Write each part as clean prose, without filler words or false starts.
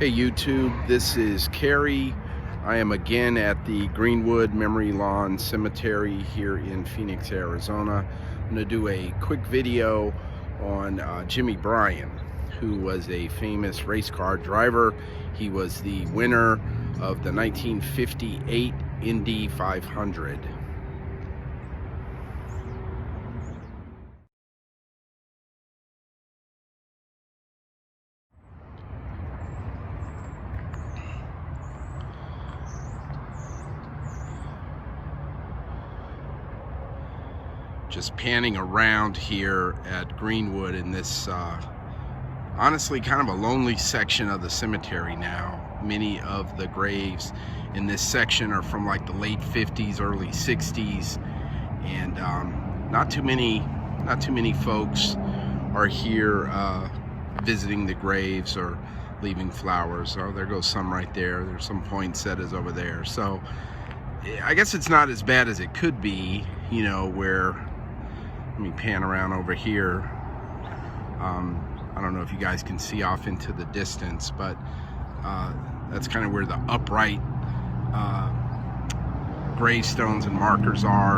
Hey YouTube, this is Kerry. I am again at the Greenwood Memory Lawn Cemetery here in Phoenix, Arizona. I'm going to do a quick video on Jimmy Bryan, who was a famous race car driver. He was the winner of the 1958 Indy 500. Just panning around here at Greenwood in this honestly kind of a lonely section of the cemetery now. Many of the graves in this section are from like the late 50s, early 60s, and not too many folks are here visiting the graves or leaving flowers. Oh, there goes some right there. There's some poinsettias over there. So I guess it's not as bad as it could be, you know, where, let me pan around over here. I don't know if you guys can see off into the distance, but that's kind of where the upright gravestones and markers are,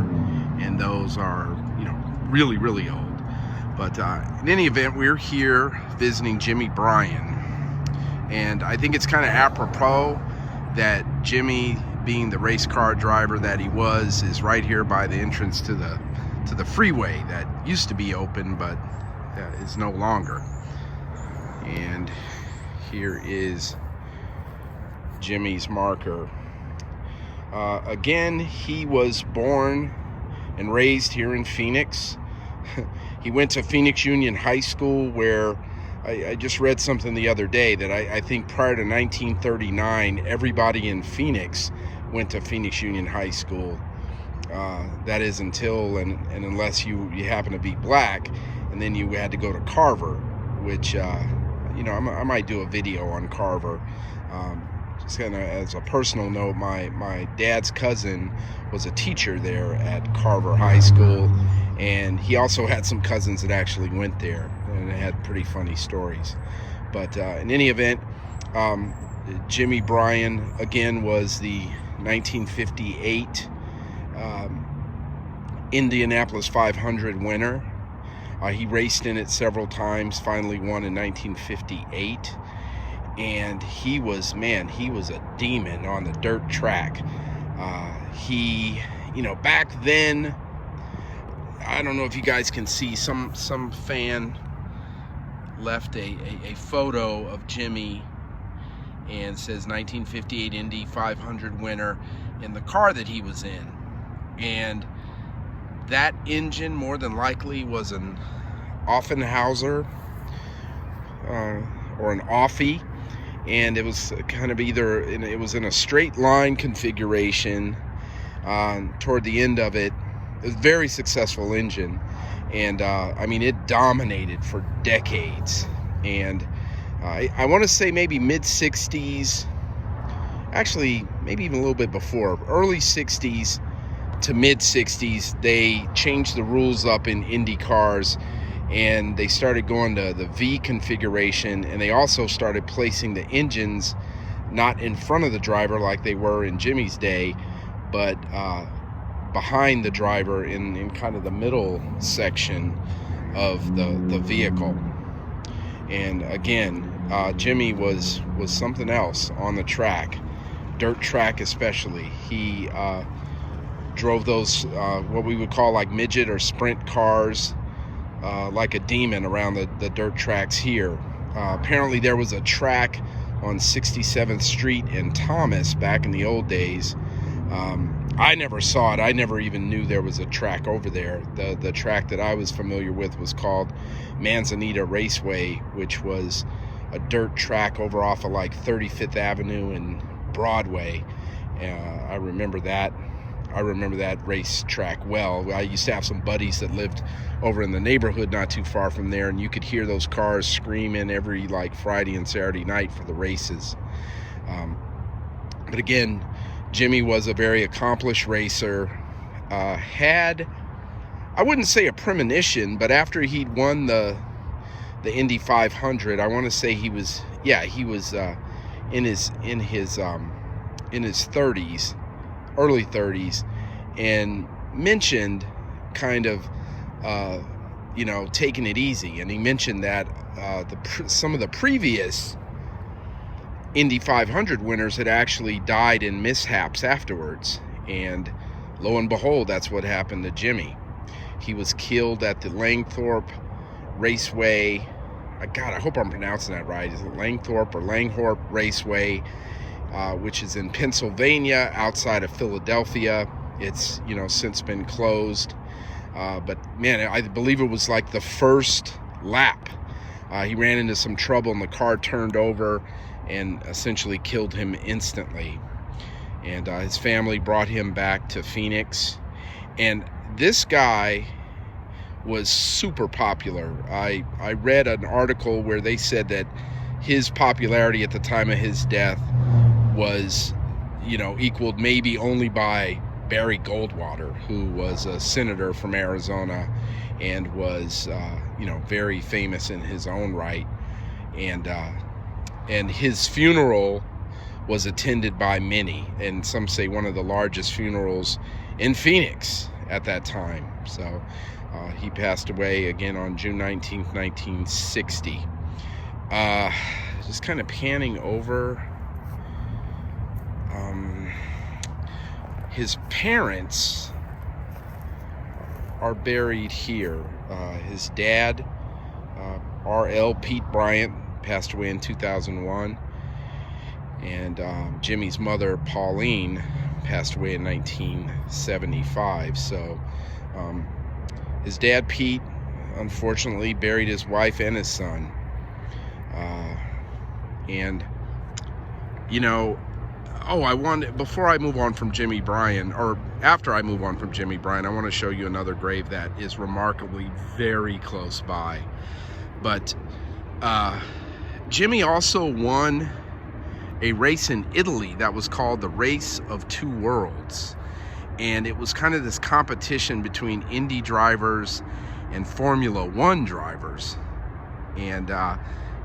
and those are, you know, really, really old. But in any event, we're here visiting Jimmy Bryan, and I think it's kind of apropos that Jimmy, being the race car driver that he was, is right here by the entrance to the freeway that used to be open but is no longer. And here is Jimmy's marker. Again, he was born and raised here in Phoenix. He went to Phoenix Union High School, where I just read something the other day that I think prior to 1939, everybody in Phoenix went to Phoenix Union High School. That is until and unless you happen to be black, and then you had to go to Carver, which you know, I might do a video on Carver. Just kind of as a personal note, my dad's cousin was a teacher there at Carver High School, and he also had some cousins that actually went there, and it had pretty funny stories. But in any event, Jimmy Bryan again was the 1958 Indianapolis 500 winner. He raced in it several times, finally won in 1958, and he was a demon on the dirt track. He, you know, back then, I don't know if you guys can see, some fan left a photo of Jimmy and says 1958 Indy 500 winner in the car that he was in. And that engine more than likely was an Offenhauser or an Offie, and it was kind of it was in a straight line configuration. Toward the end of it, it was a very successful engine, and I mean, it dominated for decades. And I want to say maybe mid-60s, actually maybe even a little bit before, early 60s to mid-60s, they changed the rules up in Indy cars, and they started going to the V configuration, and they also started placing the engines not in front of the driver like they were in Jimmy's day, but behind the driver in kind of the middle section of the vehicle. And again, Jimmy was something else on the track, dirt track especially. He drove those what we would call like midget or sprint cars like a demon around the dirt tracks here. Apparently there was a track on 67th Street in Thomas back in the old days. I never saw it. I never even knew there was a track over there. The track that I was familiar with was called Manzanita Raceway, which was a dirt track over off of like 35th Avenue and Broadway. I remember that race track well. I used to have some buddies that lived over in the neighborhood not too far from there, and you could hear those cars screaming every like Friday and Saturday night for the races. But again, Jimmy was a very accomplished racer. Had, I wouldn't say a premonition, but after he'd won the Indy 500, I want to say he was in his 30s, early 30s, and mentioned kind of taking it easy. And he mentioned that some of the previous Indy 500 winners had actually died in mishaps afterwards, and lo and behold, that's what happened to Jimmy. He was killed at the Langthorpe Raceway. God, I hope I'm pronouncing that right. Is it Langthorpe or Langhorne Raceway, which is in Pennsylvania, outside of Philadelphia. It's since been closed, but man, I believe it was like the first lap. He ran into some trouble and the car turned over and essentially killed him instantly. And his family brought him back to Phoenix. And this guy was super popular. I read an article where they said that his popularity at the time of his death was, equaled maybe only by Barry Goldwater, who was a senator from Arizona and was, very famous in his own right. And his funeral was attended by many, and some say one of the largest funerals in Phoenix at that time. So he passed away again on June 19th, 1960. Just kind of panning over. His parents are buried here. His dad, R.L. Pete Bryan, passed away in 2001. And Jimmy's mother, Pauline, passed away in 1975. So his dad, Pete, unfortunately buried his wife and his son. Before I move on from Jimmy Bryan, or after I move on from Jimmy Bryan, I want to show you another grave that is remarkably very close by. But Jimmy also won a race in Italy that was called the Race of Two Worlds. And it was kind of this competition between Indy drivers and Formula One drivers. And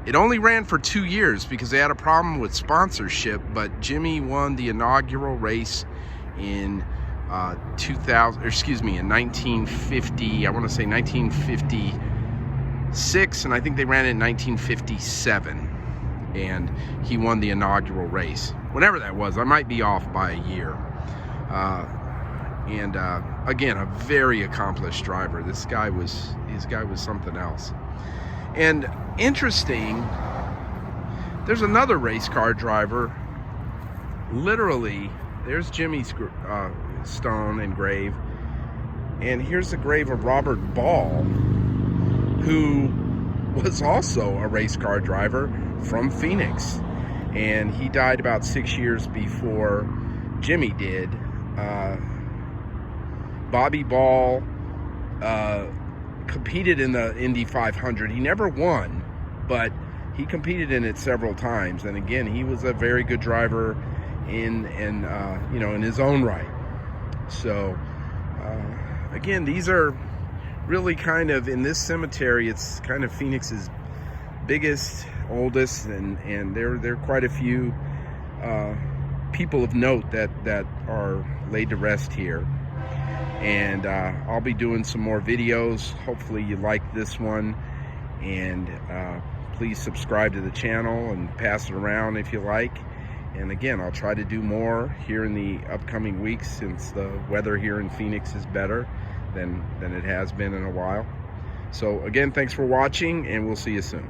it only ran for 2 years because they had a problem with sponsorship, but Jimmy won the inaugural race in 1950, I want to say 1956, and I think they ran it in 1957, and he won the inaugural race. Whenever that was, I might be off by a year. Again, a very accomplished driver. This guy was something else. And interesting, there's another race car driver. Literally, there's Jimmy's stone and grave, and here's the grave of Robert Ball, who was also a race car driver from Phoenix, and he died about 6 years before Jimmy did. Bobby Ball competed in the Indy 500. He never won, but he competed in it several times. And again, he was a very good driver in his own right. So again, these are really kind of, in this cemetery, it's kind of Phoenix's biggest, oldest, and there are quite a few people of note that are laid to rest here. And I'll be doing some more videos. Hopefully you like this one, and please subscribe to the channel and pass it around if you like. And again, I'll try to do more here in the upcoming weeks, since the weather here in Phoenix is better than it has been in a while. So again, thanks for watching, and we'll see you soon.